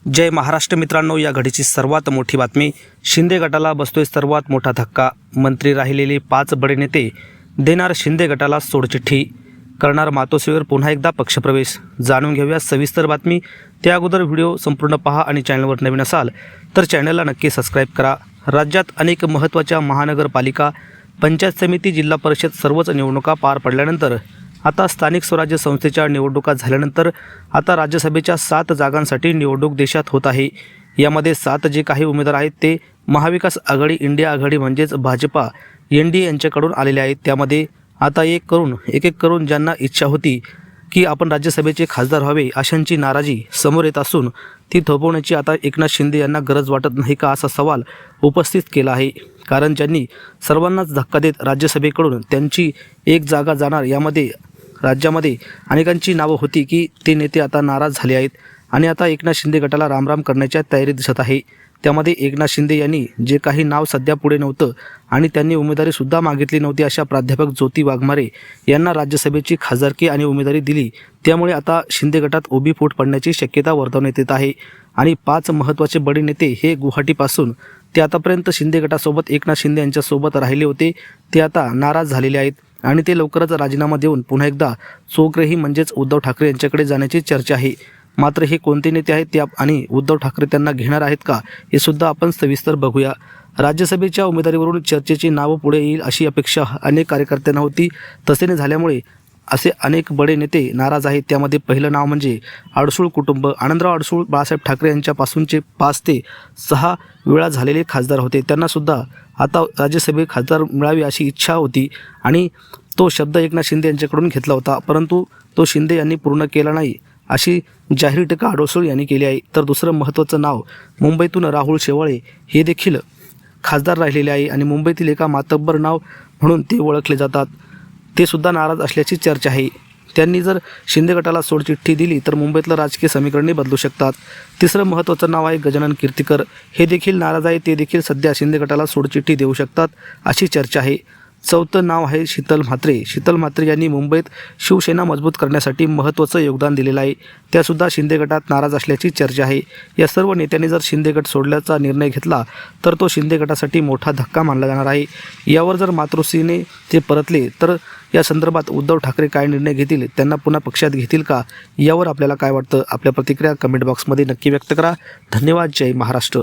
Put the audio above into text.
जय महाराष्ट्र मित्रांनो, या घडीची सर्वात मोठी बातमी. शिंदे गटाला बसतोय सर्वात मोठा धक्का. मंत्री राहिलेले 5 बडे नेते देणार शिंदे गटाला सोडचिठ्ठी, करणार मातोश्रीवर पुन्हा एकदा पक्षप्रवेश. जाणून घेऊया सविस्तर बातमी. त्या अगोदर व्हिडिओ संपूर्ण पहा आणि चॅनलवर नवीन असाल तर चॅनलला नक्की सबस्क्राईब करा. राज्यात अनेक महत्त्वाच्या महानगरपालिका, पंचायत समिती, जिल्हा परिषद सर्वच निवडणुका पार पडल्यानंतर आता स्थानिक स्वराज्य संस्थेच्या निवडणुका झाल्यानंतर आता राज्यसभेच्या 7 जागांसाठी निवडणूक देशात होत आहे. यामध्ये 7 जे काही उमेदवार आहेत ते महाविकास आघाडी, इंडिया आघाडी म्हणजेच भाजपा, NDA यांच्याकडून आलेले आहेत. त्यामध्ये आता एक एक करून ज्यांना इच्छा होती की आपण राज्यसभेचे खासदार व्हावे अशांची नाराजी समोर येत असून ती थोपवण्याची आता एकनाथ शिंदे यांना गरज वाटत नाही का, असा सवाल उपस्थित केला आहे. कारण ज्यांनी सर्वांनाच धक्का देत राज्यसभेकडून त्यांची एक जागा जाणार यामध्ये राज्यामध्ये अनेकांची नावं होती की ते नेते आता नाराज झाले आहेत आणि आता एकनाथ शिंदे गटाला रामराम करण्याच्या तयारीत दिसत आहे. त्यामध्ये एकनाथ शिंदे यांनी जे काही नाव सध्या पुढे नव्हतं आणि त्यांनी उमेदवारीसुद्धा मागितली नव्हती अशा प्राध्यापक ज्योती वाघमारे यांना राज्यसभेची खासदारकी आणि उमेदवारी दिली. त्यामुळे आता शिंदे गटात उभी फूट पडण्याची शक्यता वर्तवण्यात येत आहे आणि 5 महत्त्वाचे बडे नेते हे गुवाहाटीपासून ते आतापर्यंत शिंदे गटासोबत एकनाथ शिंदे यांच्यासोबत राहिले होते ते आता नाराज झालेले आहेत आणि ते लवकरच राजीनामा देऊन पुन्हा एकदा चोक्रेही म्हणजेच उद्धव ठाकरे यांच्याकडे जाण्याची चर्चा आहे. मात्र हे कोणते नेते आहेत ते आणि उद्धव ठाकरे त्यांना घेणार आहेत का, हे सुद्धा आपण सविस्तर बघूया. राज्यसभेच्या उमेदवारीवरून चर्चेची नावं पुढे येईल अशी अपेक्षा अनेक कार्यकर्त्यांना होती. तसे न झाल्यामुळे असे अनेक बडे नेते नाराज आहेत. त्यामध्ये पहिलं नाव म्हणजे अडसूळ कुटुंब. आनंदराव अडसूळ बाळासाहेब ठाकरे यांच्यापासूनचे 5 ते 6 वेळा झालेले खासदार होते. त्यांनासुद्धा आता राज्यसभेत खासदार मिळावी अशी इच्छा होती आणि तो शब्द एकनाथ शिंदे यांच्याकडून घेतला होता, परंतु तो शिंदे यांनी पूर्ण केला नाही अशी जाहीर टीका अडसूळ यांनी केली आहे. तर दुसरं महत्त्वाचं नाव मुंबईतून राहुल शेवाळे हे देखील खासदार राहिलेले आहे आणि मुंबईतील एका मातब्बर नाव म्हणून ते ओळखले जातात. ते सुद्धा नाराज असल्याची चर्चा आहे. त्यांनी जर शिंदे गटाला सोडचिठ्ठी दिली तर मुंबईतलं राजकीय समीकरणे बदलू शकतात. तिसरं महत्त्वाचं नाव आहे गजानन कीर्तीकर. हे देखील नाराज आहे. ते देखील सध्या शिंदे गटाला सोडचिठ्ठी देऊ शकतात अशी चर्चा आहे. चौथं नाव आहे शीतल म्हात्रे. शीतल म्हात्रे यांनी मुंबईत शिवसेना मजबूत करण्यासाठी महत्त्वाचं योगदान दिलेलं आहे. त्यासुद्धा शिंदे गटात नाराज असल्याची चर्चा आहे. या सर्व नेत्यांनी जर शिंदे गट सोडल्याचा निर्णय घेतला तर तो शिंदे गटासाठी मोठा धक्का मानला जाणार आहे. यावर जर मातोश्रीने ते परतले तर या संदर्भात उद्धव ठाकरे काय निर्णय घेतील, त्यांना पुन्हा पक्षात घेतील का, यावर आपल्याला काय वाटतं, आपल्या प्रतिक्रिया कमेंट बॉक्समध्ये नक्की व्यक्त करा. धन्यवाद. जय महाराष्ट्र.